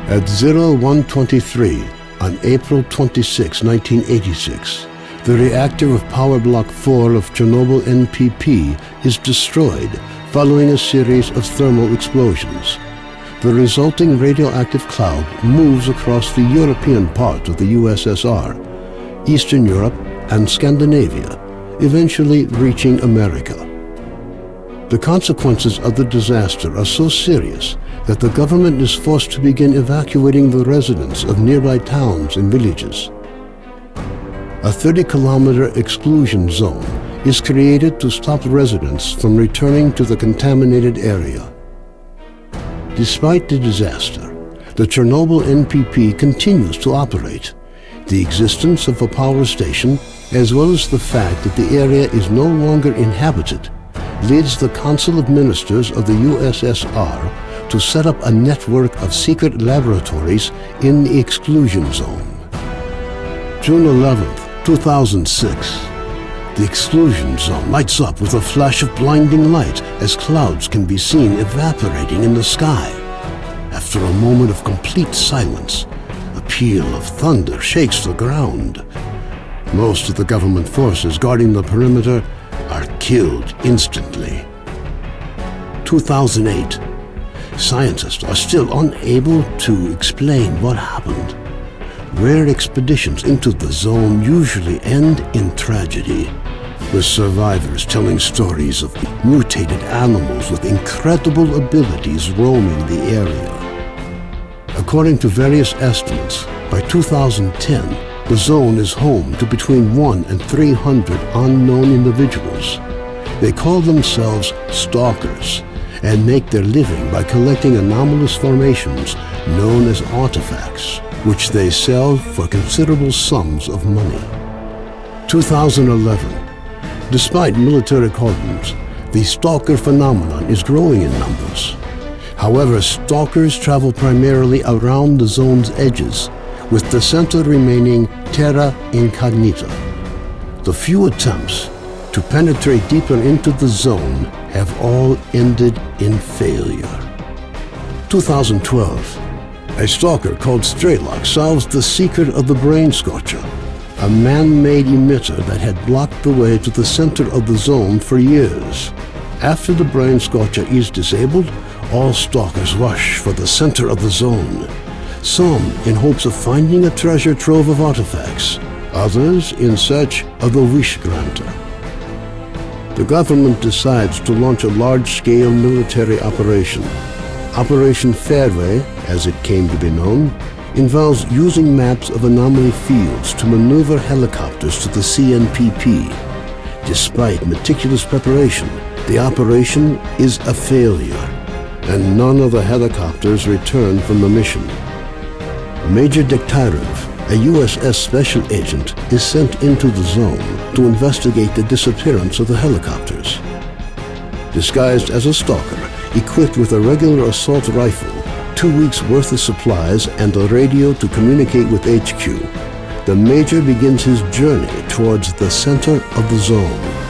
At 0123 on April 26, 1986, the reactor of Power Block 4 of Chernobyl NPP is destroyed following a series of thermal explosions. The resulting radioactive cloud moves across the European part of the USSR, Eastern Europe, and Scandinavia, eventually reaching America. The consequences of the disaster are so serious that the government is forced to begin evacuating the residents of nearby towns and villages. A 30-kilometer exclusion zone is created to stop residents from returning to the contaminated area. Despite the disaster, the Chernobyl NPP continues to operate. The existence of a power station, as well as the fact that the area is no longer inhabited, leads the Council of Ministers of the USSR to set up a network of secret laboratories in the exclusion zone. June 11, 2006. The exclusion zone lights up with a flash of blinding light as clouds can be seen evaporating in the sky. After a moment of complete silence, a peal of thunder shakes the ground. Most of the government forces guarding the perimeter are killed instantly. 2008. Scientists are still unable to explain what happened. Rare expeditions into the zone usually end in tragedy, with survivors telling stories of mutated animals with incredible abilities roaming the area. According to various estimates, by 2010, the zone is home to between 100 and 300 unknown individuals. They call themselves Stalkers and make their living by collecting anomalous formations known as artifacts, which they sell for considerable sums of money. 2011. Despite military cordons, the stalker phenomenon is growing in numbers. However, stalkers travel primarily around the zone's edges, with the center remaining terra incognita. The few attempts to penetrate deeper into the zone have all ended in failure. 2012. A stalker called S.T.A.L.K.E.R solves the secret of the brain scorcher, a man-made emitter that had blocked the way to the center of the zone for years. After the brain scorcher is disabled, all stalkers rush for the center of the zone. Some in hopes of finding a treasure trove of artifacts, others in search of the wish granter. The government decides to launch a large-scale military operation. Operation Fairway, as it came to be known, involves using maps of anomaly fields to maneuver helicopters to the CNPP. Despite meticulous preparation, the operation is a failure, and none of the helicopters return from the mission. Major Degtyarev, a USS special agent, is sent into the zone to investigate the disappearance of the helicopters. Disguised as a stalker, equipped with a regular assault rifle, 2 weeks' worth of supplies, and a radio to communicate with HQ, the Major begins his journey towards the center of the zone.